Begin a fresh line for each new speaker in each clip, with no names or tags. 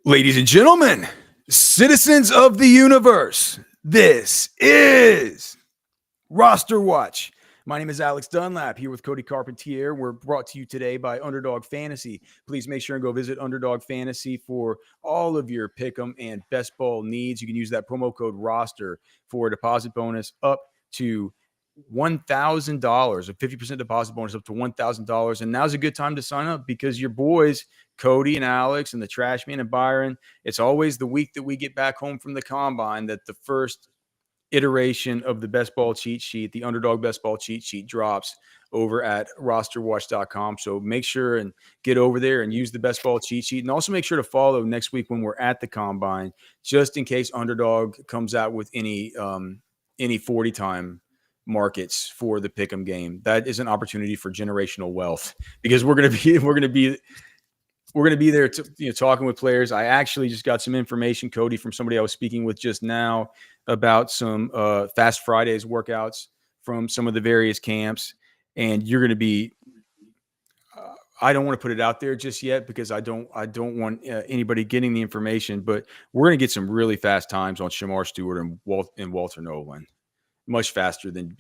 Ladies and gentlemen, citizens of the universe, this is Roster Watch. My name is Alex Dunlap here with Cody Carpentier. We're brought to you today by Underdog Fantasy. Please make sure and go visit Underdog Fantasy for all of your pick'em and best ball needs. You can use that promo code ROSTER for a deposit bonus up to $1,000, a 50% deposit bonus up to $1,000. And now's a good time to sign up because your boys, Cody and Alex and the Trash Man and Byron, it's always the week that we get back home from the combine that the first iteration of the best ball cheat sheet, the Underdog best ball cheat sheet, drops over at rosterwatch.com. So make sure and get over there and use the best ball cheat sheet. And also make sure to follow next week when we're at the combine, just in case Underdog comes out with any 40 time markets for the pick'em game. That is an opportunity for generational wealth because we're going to be there talking with players. I actually just got some information, Cody, from somebody I was speaking with just now about some Fast Fridays workouts from some of the various camps. And you're going to be I don't want to put it out there just yet because I don't want anybody getting the information, but we're going to get some really fast times on Shamar Stewart and Walter Nolan. Much faster than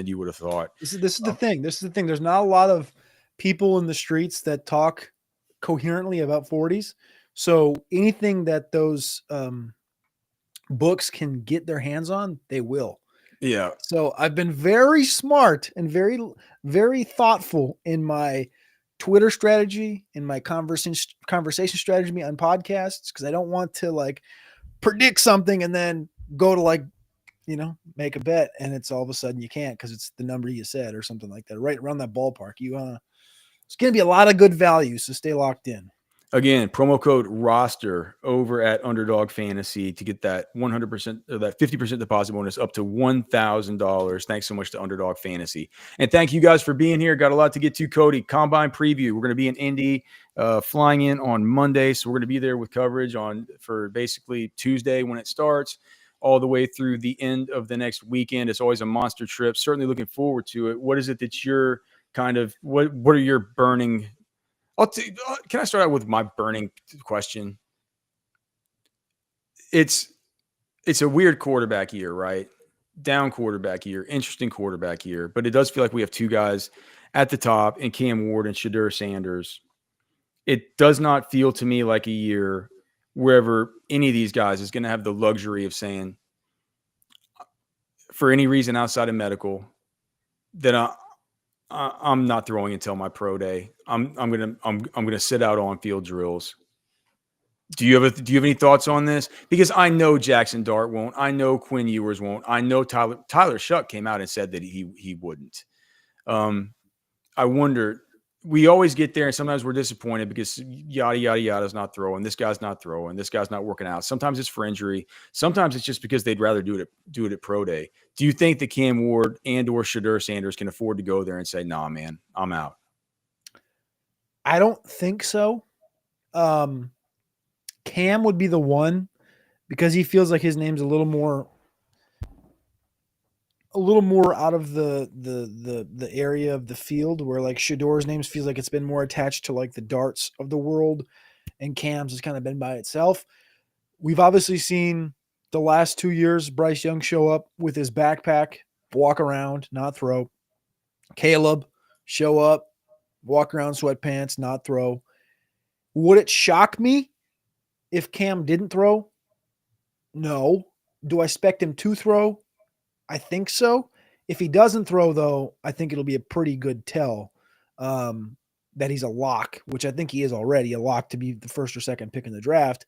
you would have thought.
This is the thing. This is the thing. There's not a lot of people in the streets that talk coherently about 40s. So anything that those books can get their hands on, they will.
Yeah.
So I've been very smart and very, very thoughtful in my Twitter strategy, in my conversation strategy on podcasts, because I don't want to predict something and then go to make a bet and it's all of a sudden you can't because it's the number you said or something like that. Right around that ballpark. It's going to be a lot of good value, so stay locked in.
Again, promo code ROSTER over at Underdog Fantasy to get that 100% or that 50% deposit bonus up to $1,000. Thanks so much to Underdog Fantasy. And thank you guys for being here. Got a lot to get to, Cody. Combine preview. We're going to be in Indy, flying in on Monday. So we're going to be there with coverage for basically Tuesday when it starts, all the way through the end of the next weekend. It's always a monster trip. Certainly looking forward to it. What is it that you're what are your burning? Can I start out with my burning question? It's a weird quarterback year, right? Down quarterback year, interesting quarterback year, but it does feel like we have two guys at the top in Cam Ward and Shadur Sanders. It does not feel to me like a year wherever any of these guys is going to have the luxury of saying, for any reason outside of medical, that I'm not throwing until my pro day. I'm gonna sit out on field drills. Do you have any thoughts on this? Because I know Jackson Dart won't. I know Quinn Ewers won't. I know Tyler Shuck came out and said that he wouldn't. I wonder. We always get there, and sometimes we're disappointed because yada, yada, yada's not throwing. This guy's not throwing. This guy's not working out. Sometimes it's for injury. Sometimes it's just because they'd rather do it at pro day. Do you think that Cam Ward and or Shadur Sanders can afford to go there and say, nah, man, I'm out?
I don't think so. Cam would be the one because he feels like his name's a little more out of the area of the field where Shador's name feels like it's been more attached to the Darts of the world, and Cam's has kind of been by itself. We've obviously seen the last 2 years Bryce Young show up with his backpack, walk around, not throw. Caleb show up, walk around sweatpants, not throw. Would it shock me if Cam didn't throw? No. Do I expect him to throw? I think so. If he doesn't throw, though, I think it'll be a pretty good tell that he's a lock, which I think he is already a lock to be the first or second pick in the draft.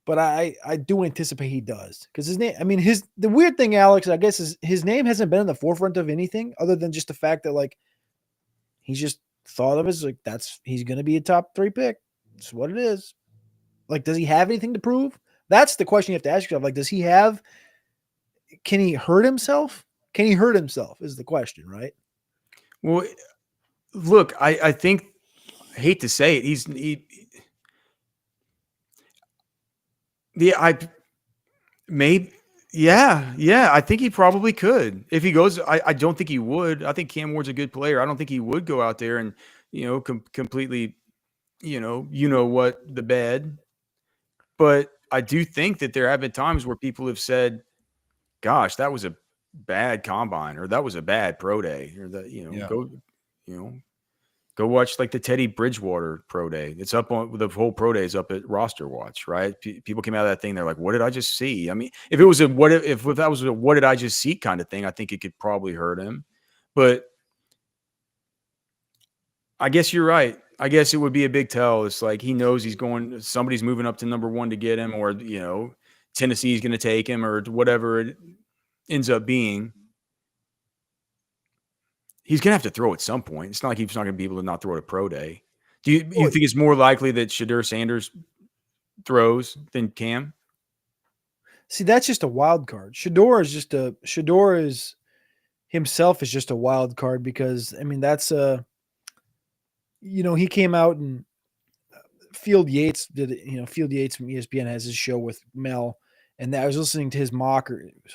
But I do anticipate he does because his name. I mean, the weird thing, Alex, I guess, is his name hasn't been in the forefront of anything other than just the fact that he's just thought of as he's going to be a top 3 pick. That's what it is. Does he have anything to prove? That's the question you have to ask yourself. Does he have? Can he hurt himself? Can he hurt himself is the question, right?
Well, look, I think, I hate to say it, I think he probably could. If he goes, I don't think he would. I think Cam Ward's a good player. I don't think he would go out there and, completely, the bed But I do think that there have been times where people have said, gosh, that was a bad combine, or that was a bad pro day, or that, go watch like the Teddy Bridgewater pro day. It's up on the whole pro day is up at RosterWatch, right? People came out of that thing. They're like, what did I just see? I mean, if it was if that was a what did I just see kind of thing, I think it could probably hurt him. But I guess you're right. I guess it would be a big tell. It's like he knows somebody's moving up to number 1 to get him, or, Tennessee's going to take him, or whatever it ends up being. He's going to have to throw at some point. It's not like he's not going to be able to not throw at a pro day. Do you think it's more likely that Shedeur Sanders throws than Cam?
See, that's just a wild card. Shedeur is himself is just a wild card, because I mean that's he came out and Field Yates did it. Field Yates from ESPN has his show with Mel, and I was listening to his mocker. It was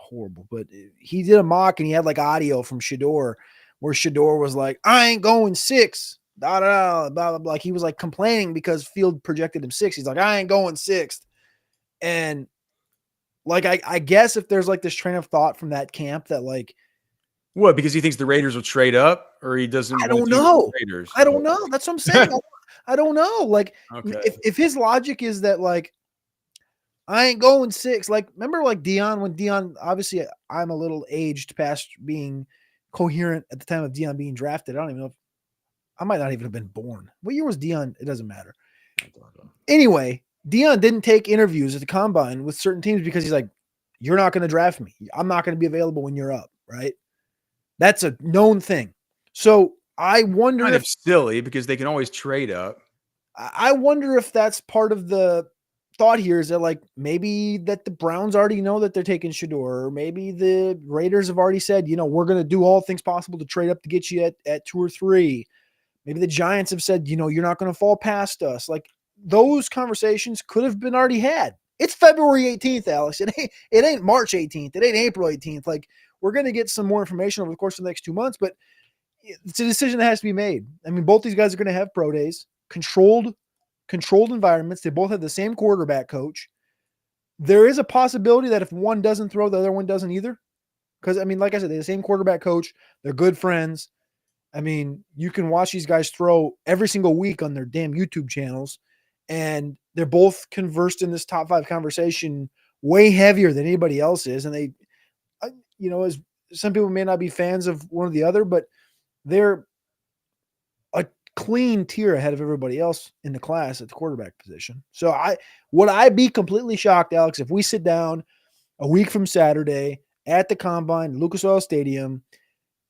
horrible, but he did a mock and he had like audio from Shedeur where Shedeur was like, I ain't going 6, blah, blah, blah, blah, blah. Like he was like complaining because Field projected him 6. He's like, I ain't going 6th. And like, I guess if there's like this train of thought from that camp that like,
what, because he thinks the Raiders will trade up, or he doesn't?
I don't know.
Raiders.
I don't know. That's what I'm saying. I don't know. Like,
okay.
if his logic is that like, I ain't going 6. Like, remember like Deion, when Deion, obviously I'm a little aged past being coherent at the time of Deion being drafted. I don't even know if I might not even have been born. What year was Deion? It doesn't matter. Anyway, Deion didn't take interviews at the combine with certain teams because he's like, you're not going to draft me. I'm not going to be available when you're up. Right. That's a known thing. So I wonder
kind of silly because they can always trade up.
I wonder if that's part of the thought here, is that like maybe that the Browns already know that they're taking Shedeur, or maybe the Raiders have already said, we're going to do all things possible to trade up to get you at 2 or 3. Maybe the Giants have said, you're not going to fall past us. Like those conversations could have been already had. It's February 18th, Alex. It ain't March 18th. It ain't April 18th. Like we're going to get some more information over the course of the next 2 months, but it's a decision that has to be made. I mean, both these guys are going to have pro days, controlled environments. They both have the same quarterback coach. There is a possibility that if one doesn't throw, the other one doesn't either. Because, I mean, like I said, they're the same quarterback coach. They're good friends. I mean, you can watch these guys throw every single week on their damn YouTube channels, and they're both conversed in this top 5 conversation way heavier than anybody else is. And they, as some people may not be fans of one or the other, but they're a clean tier ahead of everybody else in the class at the quarterback position. So would I be completely shocked, Alex, if we sit down a week from Saturday at the combine, Lucas Oil Stadium,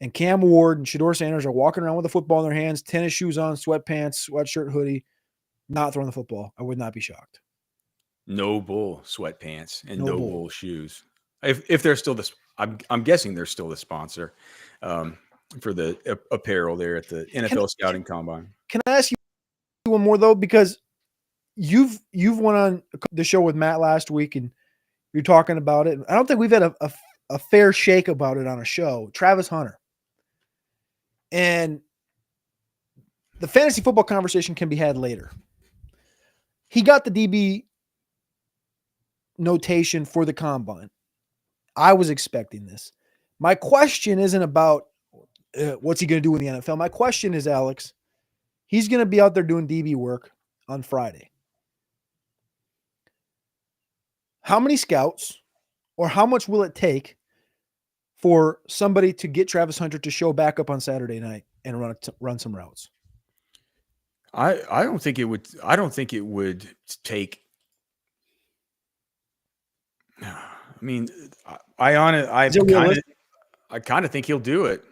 and Cam Ward and Shedeur Sanders are walking around with a football in their hands, tennis shoes on, sweatpants, sweatshirt, hoodie, not throwing the football? I would not be shocked.
No bull sweatpants and no bull shoes. If they're still this, I'm guessing they're still the sponsor for the apparel there at the NFL Scouting Combine. Can
I ask you one more though? Because you've went on the show with Matt last week and you're talking about it. I don't think we've had a fair shake about it on a show. Travis Hunter. And the fantasy football conversation can be had later. He got the DB notation for the combine. I was expecting this. My question isn't about what's he going to do in the NFL. My question is, Alex, he's going to be out there doing DB work on Friday. How many scouts, or how much will it take for somebody to get Travis Hunter to show back up on Saturday night and run some routes?
I don't think it would. I don't think it would take. I mean, I kind of think he'll do it.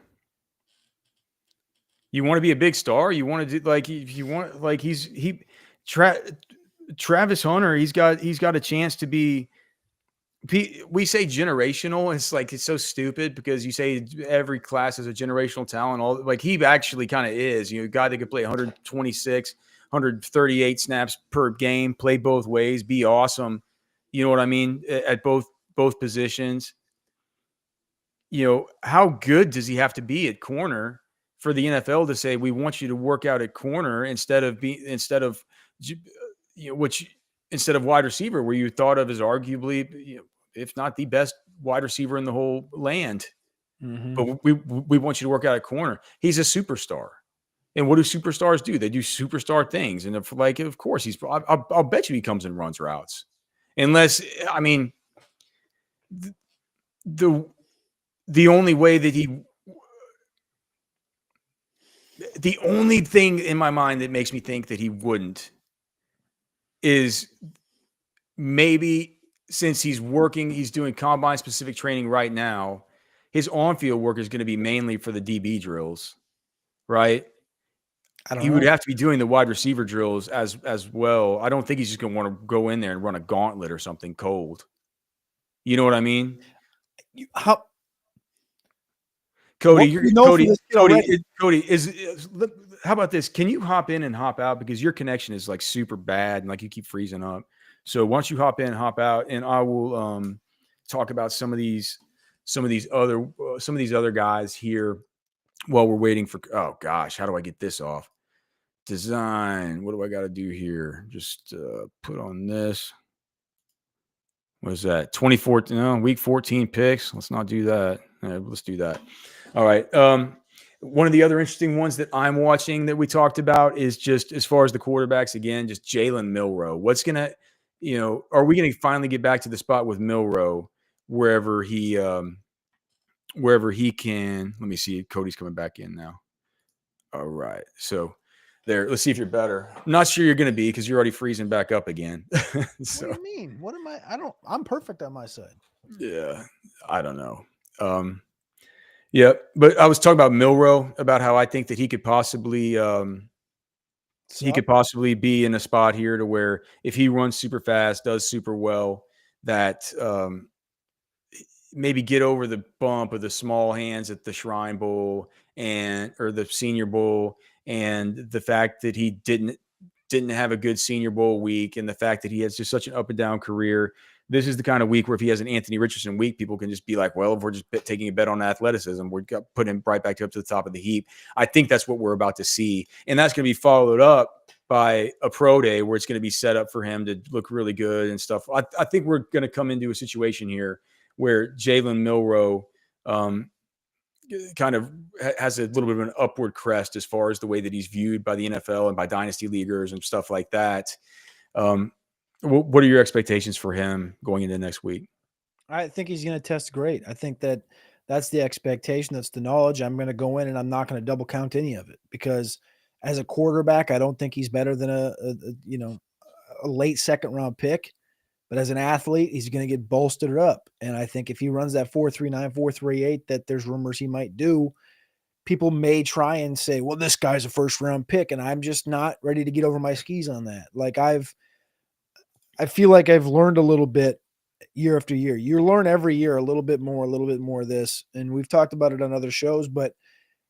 You want to be a big star. You want to do like if you want like Travis Hunter. He's got a chance to be. We say generational. It's like it's so stupid because you say every class is a generational talent. All like he actually kind of is. A guy that could play 126, 138 snaps per game, play both ways, be awesome. You know what I mean? At both positions. How good does he have to be at corner for the NFL to say we want you to work out at corner instead of which instead of wide receiver, where you thought of as arguably, if not the best wide receiver in the whole land.
Mm-hmm.
But we want you to work out at corner. He's a superstar. And what do superstars do? They do superstar things. And of course, I'll bet you he comes and runs routes. Unless, I mean, the only way that the only thing in my mind that makes me think that he wouldn't is maybe since he's doing combine specific training right now, his on-field work is going to be mainly for the DB drills, right? He would have to be doing the wide receiver drills as well. I don't think he's just going to want to go in there and run a gauntlet or something cold. You know what I mean? Cody, how about this? Can you hop in and hop out, because your connection is like super bad and like you keep freezing up. So why don't you hop in, hop out, and I will talk about some of these other guys here while we're waiting for. Oh gosh, how do I get this off? Design. What do I got to do here? Just put on this. What is that? 24? No, week 14 picks. Let's not do that. Let's do that. All right. One of the other interesting ones that I'm watching that we talked about is just as far as the quarterbacks, again, just Jalen Milroe. What's going to, are we going to finally get back to the spot with Milroe wherever he can? Let me see. Cody's coming back in now. All right. So there, let's see if you're better. I'm not sure you're going to be because you're already freezing back up again.
So, what do you mean? What am I? I'm perfect on my side.
Yeah. I don't know. Yeah, but I was talking about Milroe, about how I think that he could possibly be in a spot here to where if he runs super fast, does super well, that maybe get over the bump of the small hands at the Shrine Bowl or the Senior Bowl, and the fact that he didn't have a good Senior Bowl week, and the fact that he has just such an up and down career. This is the kind of week where if he has an Anthony Richardson week, people can just be like, well, if we're just taking a bet on athleticism, we're going to put him right back up to the top of the heap. I think that's what we're about to see. And that's going to be followed up by a pro day where it's going to be set up for him to look really good and stuff. I think we're going to come into a situation here where Jalen Milroe kind of has a little bit of an upward crest as far as the way that he's viewed by the NFL and by dynasty leaguers and stuff like that. What are your expectations for him going into next week?
I think he's going to test great. I think that's the expectation. That's the knowledge. I'm going to go in and I'm not going to double count any of it, because as a quarterback, I don't think he's better than a late second round pick. But as an athlete, he's going to get bolstered up. And I think if he runs that 4.39, 4.38 that there's rumors he might do, people may try and say, well, this guy's a first round pick. And I'm just not ready to get over my skis on that. Like I feel like I've learned a little bit year after year. You learn every year a little bit more of this. And we've talked about it on other shows, but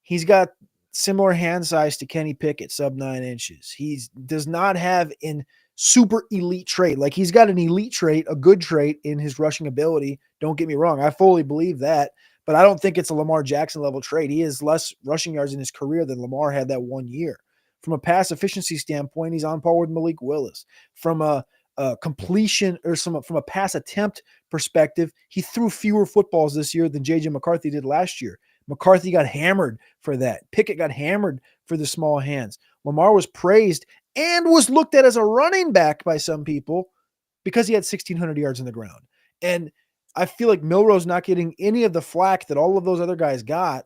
he's got similar hand size to Kenny Pickett, sub 9 inches. He does not have an super elite trait. Like, he's got an elite trait, a good trait in his rushing ability. Don't get me wrong. I fully believe that, but I don't think it's a Lamar Jackson level trait. He has less rushing yards in his career than Lamar had that 1 year. From a pass efficiency standpoint, he's on par with Malik Willis. From a completion or from a pass attempt perspective, he threw fewer footballs this year than JJ McCarthy did last year. McCarthy got hammered for that. Pickett got hammered for the small hands. Lamar was praised and was looked at as a running back by some people because he had 1,600 yards on the ground. And I feel like Milroe's not getting any of the flack that all of those other guys got.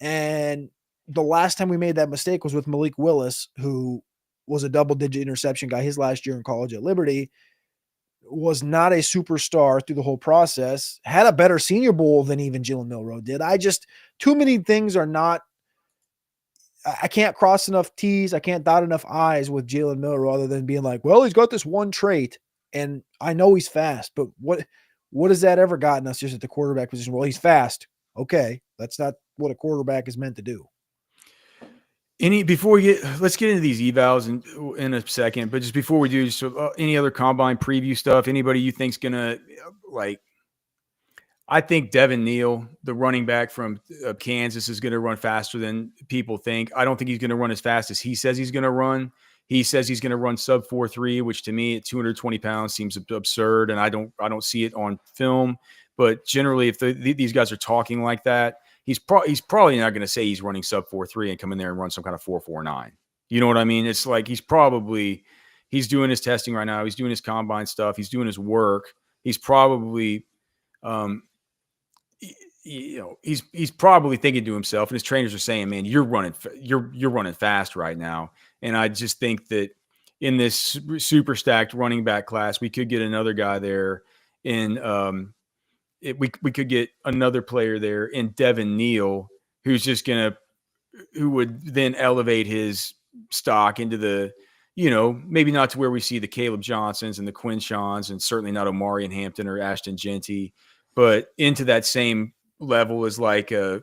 And the last time we made that mistake was with Malik Willis, who was a double-digit interception guy his last year in college at Liberty, was not a superstar through the whole process, had a better Senior Bowl than even Jalen Milroe did. Too many things are not, I can't cross enough T's, I can't dot enough I's with Jalen Milroe other than being like, well, he's got this one trait, and I know he's fast, but what has that ever gotten us just at the quarterback position? Well, he's fast. Okay, that's not what a quarterback is meant to do.
Let's get into these evals in a second, but just before we do, any other combine preview stuff, anybody you think's gonna I think Devin Neal, the running back from Kansas, is going to run faster than people think. I don't think he's going to run as fast as he says he's going to run. He says he's going to run sub 4.3, which to me at 220 pounds seems absurd, and I don't see it on film. But generally, if these guys are talking like that, he's probably not going to say he's running sub 4.3 and come in there and run some kind of 4.49. You know what I mean? It's like he's doing his testing right now. He's doing his combine stuff. He's doing his work. He's probably he's probably thinking to himself, and his trainers are saying, "Man, you're running fast right now." And I just think that in this super stacked running back class, we could get another guy there in we could get another player there in Devin Neal, who would then elevate his stock into the, maybe not to where we see the Caleb Johnsons and the Quinshons, and certainly not Omarion Hampton or Ashton Genty, but into that same level as like an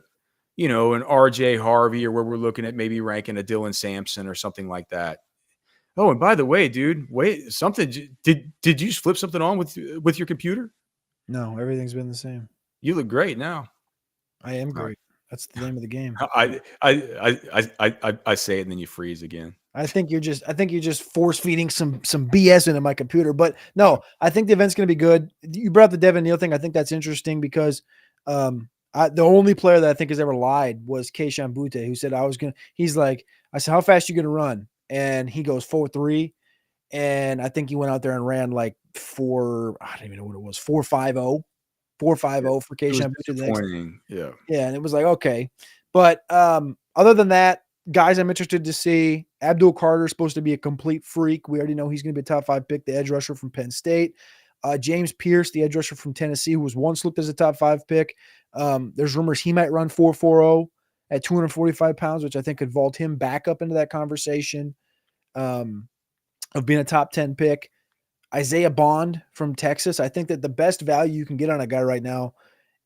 RJ Harvey, or where we're looking at maybe ranking a Dylan Sampson or something like that. Oh, and by the way, dude, did you flip something on with your computer?
No, everything's been the same.
You look great now.
I am great. That's the name of the game.
I say it and then you freeze again.
I think you're just force feeding some BS into my computer. But no, I think the event's going to be good. You brought up the Devin Neal thing. I think that's interesting because the only player that I think has ever lied was Keishan Butte, who said I said, how fast are you going to run? And he goes 4.3. And I think he went out there and ran like I don't even know what it was, 4.50 for Keishan Butte.
Yeah.
Yeah. And it was like, okay. But other than that, guys I'm interested to see. Abdul Carter is supposed to be a complete freak. We already know he's going to be a top 5 pick, the edge rusher from Penn State. James Pierce, the edge rusher from Tennessee, who was once looked as a top 5 pick. There's rumors he might run 4.40 at 245 pounds, which I think could vault him back up into that conversation of being a top 10 pick. Isaiah Bond from Texas. I think that the best value you can get on a guy right now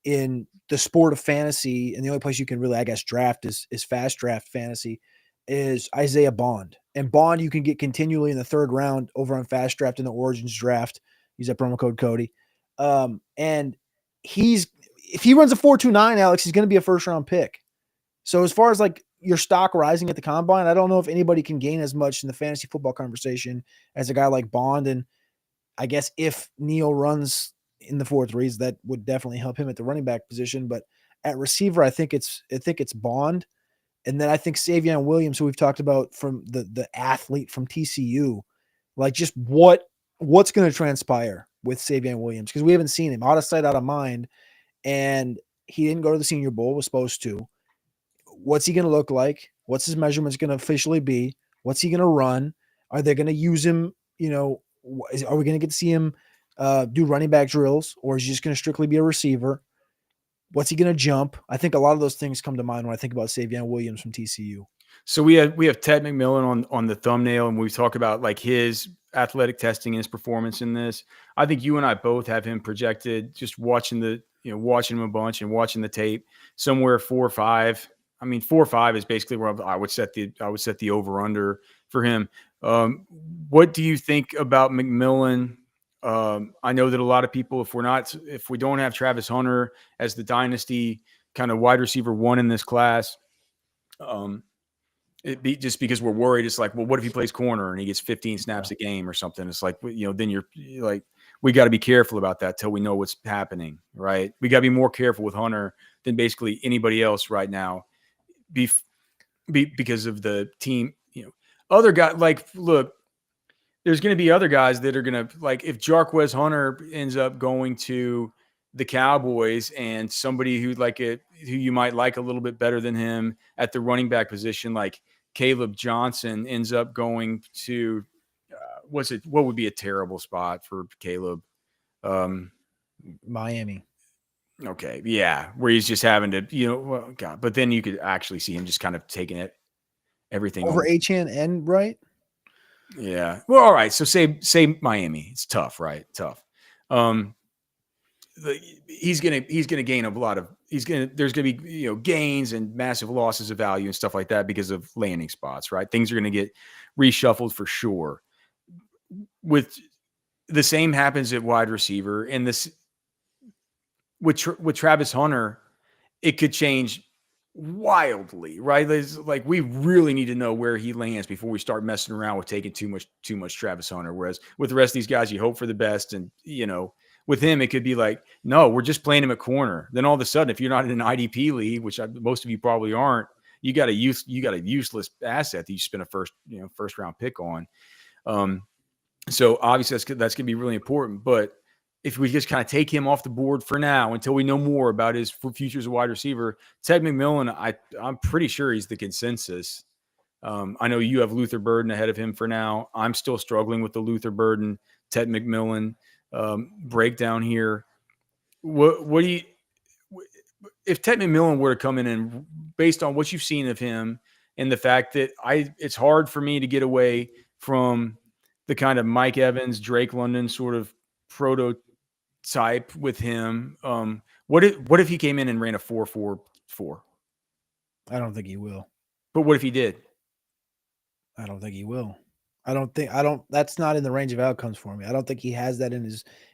in the sport of fantasy, and the only place you can really, I guess, draft is fast draft fantasy, is Isaiah Bond. And Bond you can get continually in the 3rd round over on fast draft in the Origins draft. Use that promo code Cody. And if he runs a 4.29, Alex, he's going to be a 1st round pick. So as far as like your stock rising at the combine, I don't know if anybody can gain as much in the fantasy football conversation as a guy like Bond. And I guess if Neal runs in the 4.3s, that would definitely help him at the running back position. But at receiver, I think it's Bond. And then I think Savion Williams, who we've talked about, from the athlete from TCU, like just what's going to transpire with Savion Williams, because we haven't seen him. Out of sight, out of mind. And he didn't go to the Senior Bowl, was supposed to. What's he going to look like? What's his measurements going to officially be? What's he going to run? Are they going to use him? Are we going to get to see him do running back drills, or is he just going to strictly be a receiver? What's he going to jump? I think a lot of those things come to mind when I think about Savion Williams from TCU.
So we have Ted McMillan on the thumbnail, and we talk about like his athletic testing and his performance in this. I think you and I both have him projected, just watching him a bunch and watching the tape, somewhere 4.5. I mean, 4.5 is basically where I would set the over under for him. What do you think about McMillan? I know that a lot of people, if we don't have Travis Hunter as the dynasty kind of wide receiver 1 in this class, just because we're worried. It's like, well, what if he plays corner and he gets 15 snaps a game or something? It's like, then you're like, we got to be careful about that till we know what's happening, right? We got to be more careful with Hunter than basically anybody else right now, because of the team. Other guys, like, look, there's going to be other guys that are going to, like, if Jarquez Hunter ends up going to the Cowboys, and somebody who you might like a little bit better than him at the running back position, like Caleb Johnson, ends up going to what would be a terrible spot for Caleb?
Miami.
Okay, yeah, where he's just having to, God, but then you could actually see him just kind of taking everything
over Achane and right.
Yeah. Well, all right. So say Miami. It's tough, right? Tough. He's gonna gain a lot of. There's gonna be gains and massive losses of value and stuff like that because of landing spots, right? Things are gonna get reshuffled for sure. With the same happens at wide receiver, and this with Travis Hunter, it could change wildly, right? It's like we really need to know where he lands before we start messing around with taking too much Travis Hunter. Whereas with the rest of these guys, you hope for the best, and with him, it could be like, no, we're just playing him at corner. Then all of a sudden, if you're not in an IDP league, which most of you probably aren't, you got a useless asset that you spend a first round pick on. So obviously that's going to be really important. But if we just kind of take him off the board for now until we know more about his future as a wide receiver, Ted McMillan, I'm pretty sure he's the consensus. I know you have Luther Burden ahead of him for now. I'm still struggling with the Luther Burden, Ted McMillan breakdown here. What do you, if Ted McMillan were to come in and based on what you've seen of him and the fact that it's hard for me to get away from the kind of Mike Evans, Drake London sort of prototype with him. What if he came in and ran a 4.44?
I don't think he will.
But what if he did?
I don't think he will. That's not in the range of outcomes for me. I don't think he has that in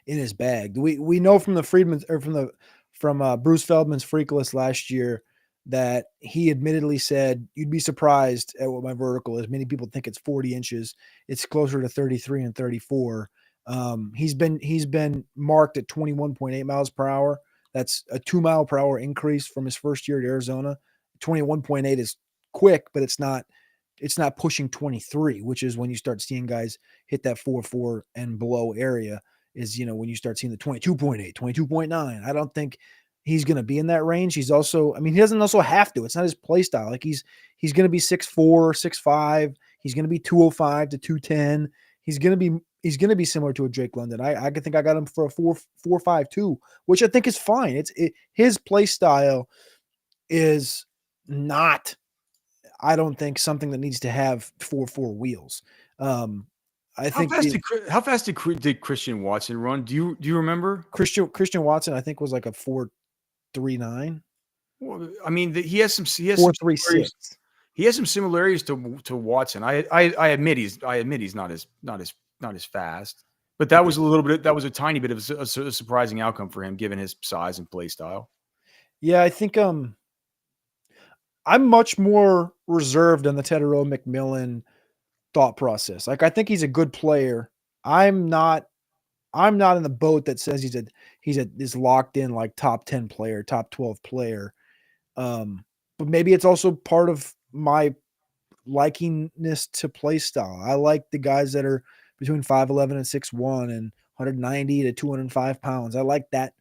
his bag. We know from the Friedman or from Bruce Feldman's Freakless last year that he admittedly said, you'd be surprised at what my vertical is. Many people think it's 40 inches. It's closer to 33 and 34. He's been marked at 21.8 miles per hour. That's a 2 mile per hour increase from his first year at Arizona. 21.8 is quick, but it's not pushing 23, which is when you start seeing guys hit that 4.4 and below area is, when you start seeing the 22.8, 22.9. I don't think he's going to be in that range. He's also, he doesn't also have to. It's not his play style. Like he's going to be 6'4", 6'5". He's going to be 205 to 210. He's going to be similar to a Drake London. I think I got him for a 4.52, which I think is fine. His play style is not, I don't think, something that needs to have 4.4 wheels. I think
how fast did Christian Watson run? Do you remember?
Christian Watson, I think, was like a 4.39.
Well, he has some
4.36.
He has some similarities to Watson. I admit he's not as fast, but that was a tiny bit of a surprising outcome for him given his size and play style.
Yeah, I think I'm much more reserved on the Tetairoa McMillan thought process. Like, I think he's a good player. I'm not in the boat that says he's locked in like top 10 player, top 12 player. But maybe it's also part of my likingness to play style. I like the guys that are between 5'11" and 6'1" and 190 to 205 pounds. I like that,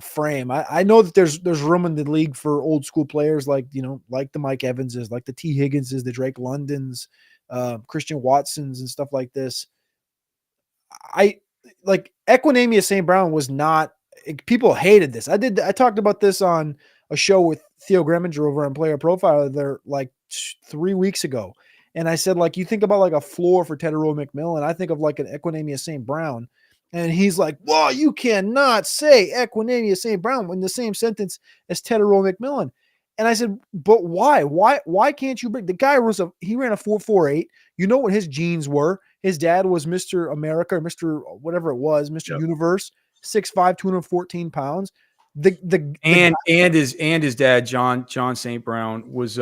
frame. I know that there's room in the league for old school players like the Mike Evanses, like the T Higginses, the Drake Londons, Christian Watsons and stuff like this. I like Equinemius St. Brown was not, people hated this. I talked about this on a show with Theo Greminger over on Player Profile there like 3 weeks ago. And I said, like, you think about like a floor for Tetairoa McMillan, I think of like an Equinemius St. Brown. And he's like, well, you cannot say Equinemius St. Brown in the same sentence as Tetairoa McMillan. And I said, but why? Why can't you bring the guy he ran a 4.48. You know what his genes were. His dad was Mr. America, or Mr. whatever it was, Mr. Universe, 6'5", 214 pounds.
His dad, John St. Brown, was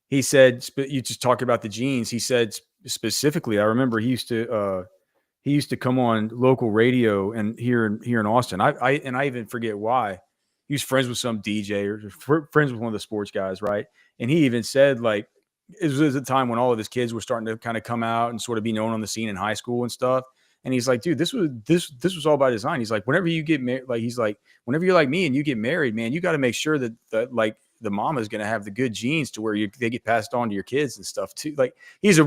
he said, you just talk about the genes. He said specifically, I remember he used to come on local radio and here in Austin. I even forget why. He was friends with some DJ or friends with one of the sports guys, right? And he even said, like, it was a time when all of his kids were starting to kind of come out and sort of be known on the scene in high school and stuff. And he's like, dude, this was all by design. He's like, whenever you get married, like, he's like, whenever you're like me and you get married, man, you got to make sure that like the mama is going to have the good genes to where they get passed on to your kids and stuff too. Like, he's a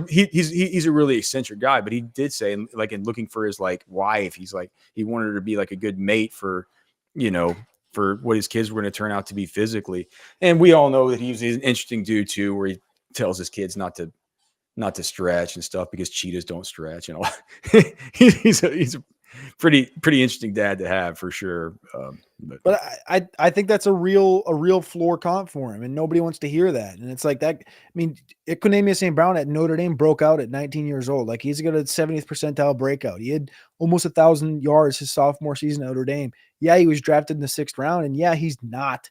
really eccentric guy, but he did say, like, in looking for his like wife, he's like, he wanted her to be like a good mate for what his kids were going to turn out to be physically. And we all know that he's an interesting dude too, where he tells his kids not to stretch and stuff because cheetahs don't stretch and all. he's a pretty interesting dad to have for sure.
But I think that's a real floor comp for him, and nobody wants to hear that. And it's like that. Equinemius St. Brown at Notre Dame broke out at 19 years old. Like, he's got a 70th percentile breakout. He had almost 1,000 yards his sophomore season at Notre Dame. Yeah, he was drafted in the 6th round, and yeah, he's not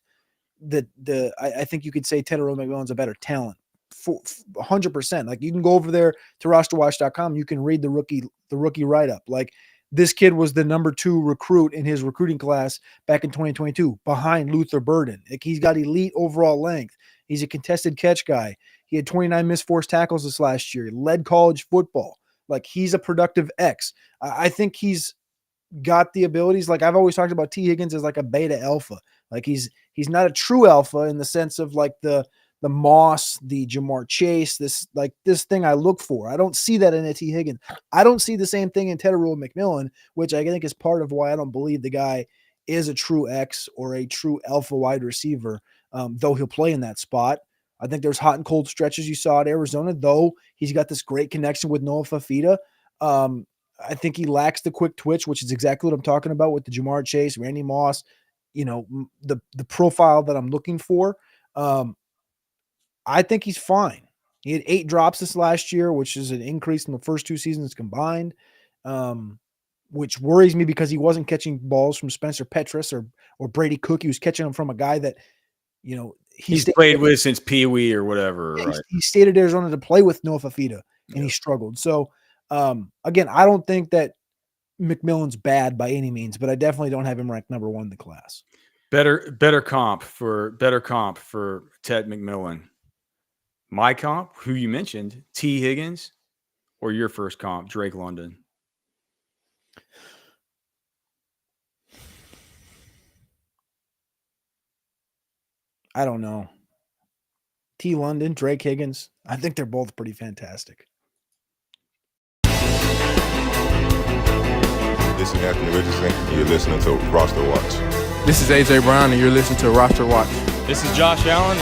I think you could say Tetairoa McMillan's a better talent. 100%. Like, you can go over there to RosterWatch.com. You can read the rookie write-up. Like, this kid was the number 2 recruit in his recruiting class back in 2022 behind Luther Burden. Like, he's got elite overall length. He's a contested catch guy. He had 29 missed forced tackles this last year. He led college football. Like, he's a productive X. I think he's got the abilities. Like, I've always talked about T. Higgins as like a beta alpha. Like, he's not a true alpha in the sense of like the Moss, the Jamar Chase, this thing I look for. I don't see that in a T. Higgins. I don't see the same thing in Tetairoa McMillan, which I think is part of why I don't believe the guy is a true X or a true alpha wide receiver, though he'll play in that spot. I think there's hot and cold stretches you saw at Arizona, though he's got this great connection with Noah Fafita. I think he lacks the quick twitch, which is exactly what I'm talking about with the Jamar Chase, Randy Moss, the profile that I'm looking for. I think he's fine. He had 8 drops this last year, which is an increase in the first 2 seasons combined, which worries me because he wasn't catching balls from Spencer Petras or Brady Cook. He was catching them from a guy that,
he's played with since Pee Wee or whatever.
Yeah,
right?
He stayed at Arizona to play with Noah Fafita, and he struggled. So, again, I don't think that McMillan's bad by any means, but I definitely don't have him ranked number 1 in the class.
Better comp for Ted McMillan. My comp, who you mentioned, T. Higgins, or your first comp, Drake London?
I don't know. T. London, Drake Higgins. I think they're both pretty fantastic.
This is Anthony Richardson. You're listening to Roster Watch.
This is AJ Brown, and you're listening to Roster Watch.
This is Josh Allen.